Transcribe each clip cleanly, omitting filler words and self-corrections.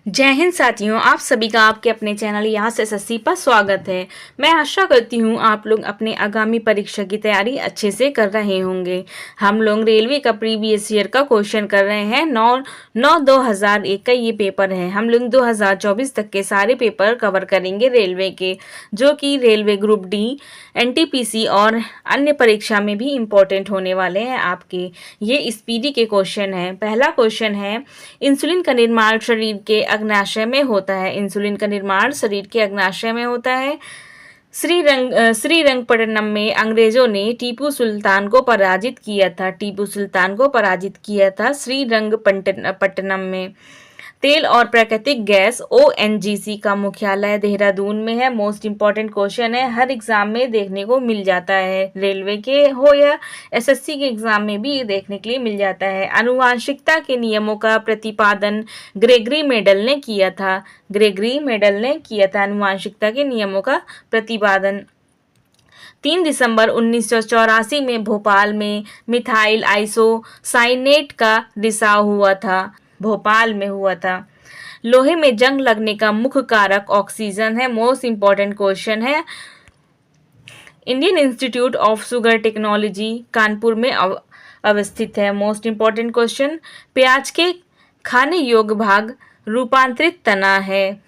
जय हिंद साथियों, आप सभी का आपके अपने चैनल यहाँ से एसएससी पर स्वागत है। मैं आशा करती हूँ आप लोग अपने आगामी परीक्षा की तैयारी अच्छे से कर रहे होंगे। हम लोग रेलवे का प्रीवियस ईयर का क्वेश्चन कर रहे हैं। 9/2001 का ये पेपर है। हम लोग 2024 तक के सारे पेपर कवर करेंगे रेलवे के, जो कि रेलवे ग्रुप डी, एनटीपीसी और अन्य परीक्षा में भी इम्पोर्टेंट होने वाले हैं आपके। ये स्पीडी के क्वेश्चन हैं। पहला क्वेश्चन है, इंसुलिन का निर्माण शरीर के अग्नाशय में होता है। इंसुलिन का निर्माण शरीर के अग्नाशय में होता है। श्रीरंगपट्टनम में अंग्रेजों ने टीपू सुल्तान को पराजित किया था। टीपू सुल्तान को पराजित किया था श्रीरंगपट्टनम में। तेल और प्राकृतिक गैस ओएनजीसी का मुख्यालय देहरादून में है। मोस्ट इम्पॉर्टेंट क्वेश्चन है, हर एग्जाम में देखने को मिल जाता है, रेलवे के हो या एसएससी के एग्जाम में भी ये देखने के लिए मिल जाता है। आनुवांशिकता के नियमों का प्रतिपादन ग्रेगरी मेडल ने किया था। ग्रेगरी मेडल ने किया था आनुवांशिकता के नियमों का प्रतिपादन। 3 दिसंबर 1984 में भोपाल में मिथाइल आइसोसाइनेट का रिसाव हुआ था। भोपाल में हुआ था। लोहे में जंग लगने का मुख्य कारक ऑक्सीजन है। मोस्ट इम्पॉर्टेंट क्वेश्चन है। Indian institute of sugar technology Kanpur में अवस्थित है। मोस्ट इम्पॉर्टेंट क्वेश्चन, प्याज के खाने योग्य भाग रूपांतरित तना है।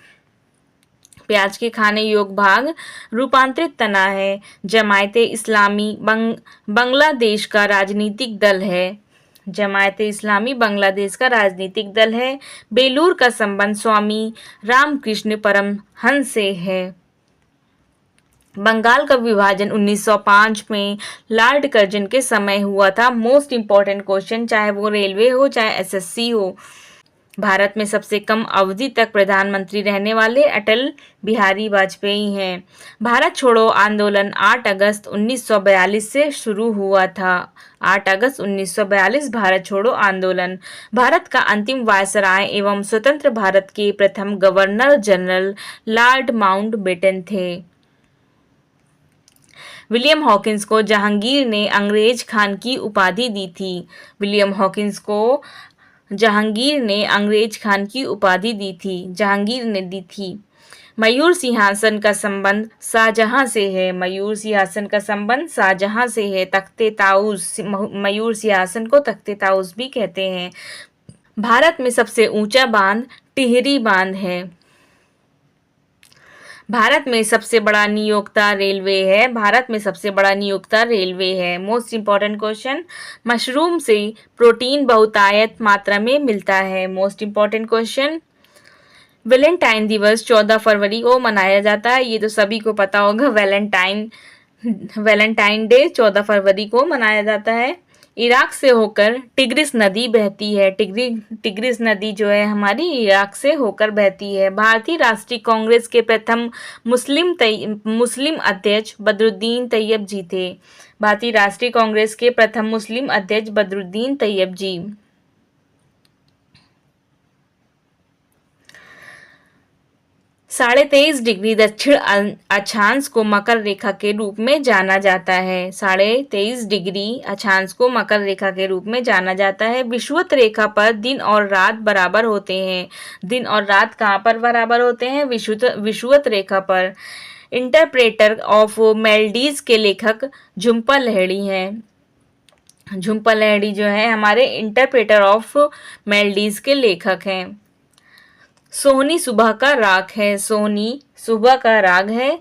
प्याज के खाने योग्य भाग रूपांतरित तना है। जमायते इस्लामी बांग्लादेश का राजनीतिक दल है। जमायते इस्लामी बांग्लादेश का राजनीतिक दल है। बेलूर का संबंध स्वामी रामकृष्ण परमहंस से है। बंगाल का विभाजन 1905 में लॉर्ड कर्जन के समय हुआ था। मोस्ट इम्पॉर्टेंट क्वेश्चन, चाहे वो रेलवे हो चाहे एसएससी हो। भारत में सबसे कम अवधि तक प्रधानमंत्री रहने वाले अटल बिहारी वाजपेयी हैं। भारत छोड़ो आंदोलन 8 अगस्त 1942 से शुरू हुआ था। 8 अगस्त 1942 भारत छोड़ो आंदोलन। भारत का अंतिम वायसराय एवं स्वतंत्र भारत के प्रथम गवर्नर जनरल लॉर्ड माउंटबेटन थे। विलियम हॉकिंस को जहांगीर ने अंग्रेज खान की उपाधि दी थी। विलियम हॉकिंस को जहांगीर ने अंग्रेज खान की उपाधि दी थी। जहांगीर ने दी थी। मयूर सिंहासन का संबंध शाहजहां से है। मयूर सिंहासन का संबंध शाहजहां से है। तख्ते ताउस, मयूर सिंहासन को तख्ते ताउस भी कहते हैं। भारत में सबसे ऊंचा बांध टिहरी बांध है। भारत में सबसे बड़ा नियोक्ता रेलवे है। भारत में सबसे बड़ा नियोक्ता रेलवे है। मोस्ट इम्पॉर्टेंट क्वेश्चन, मशरूम से प्रोटीन बहुतायत मात्रा में मिलता है। मोस्ट इम्पॉर्टेंट क्वेश्चन, वैलेंटाइन दिवस 14 फरवरी को मनाया जाता है। ये तो सभी को पता होगा, वैलेंटाइन डे 14 फरवरी को मनाया जाता है। इराक से होकर टिग्रिस नदी बहती है। टिग्रिस नदी जो है हमारी इराक से होकर बहती है। भारतीय राष्ट्रीय कांग्रेस के प्रथम मुस्लिम अध्यक्ष बदरुद्दीन तैयब जी थे। भारतीय राष्ट्रीय कांग्रेस के प्रथम मुस्लिम अध्यक्ष बदरुद्दीन तैयब जी। 23.5 डिग्री दक्षिण अक्षांश को मकर रेखा के रूप में जाना जाता है। 23.5 डिग्री अक्षांश को मकर रेखा के रूप में जाना जाता है। विषुवत रेखा पर दिन और रात बराबर होते हैं। दिन और रात कहाँ पर बराबर होते हैं? विषुवत रेखा पर। इंटरप्रेटर ऑफ मेलडीज के लेखक झुम्पा लाहिड़ी हैं। झुम्पा लाहिड़ी जो है हमारे इंटरप्रेटर ऑफ मेलडीज के लेखक हैं। सोहनी सुबह का राग है। सोहनी सुबह का राग है।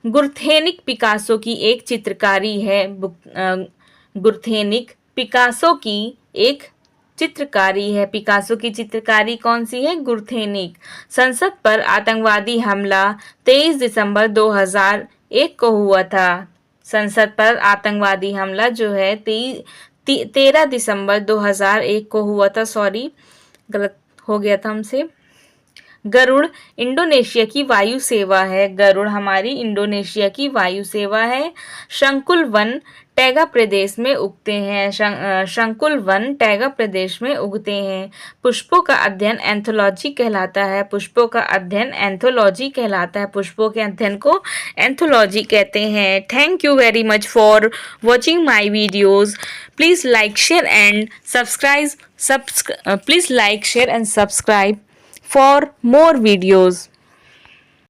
गुरथेनिक पिकासो की एक चित्रकारी है। गुरथेनिक पिकासो की एक चित्रकारी है। पिकासो की चित्रकारी कौन सी है? गुरथेनिक। संसद पर आतंकवादी हमला 23 दिसंबर 2001 को हुआ था। संसद पर आतंकवादी हमला जो है 13 दिसंबर 2001 को हुआ था। सॉरी, गलत हो गया था हमसे। गरुड़ इंडोनेशिया की वायु सेवा है। गरुड़ हमारी इंडोनेशिया की वायु सेवा है। शंकुल वन टैगा प्रदेश में उगते हैं। शंकुल वन टैगा प्रदेश में उगते हैं। पुष्पों का अध्ययन एंथोलॉजी कहलाता है। पुष्पों का अध्ययन एंथोलॉजी कहलाता है। पुष्पों के अध्ययन को एंथोलॉजी कहते हैं। Thank you very much for watching my videos. Please like share and subscribe for more videos.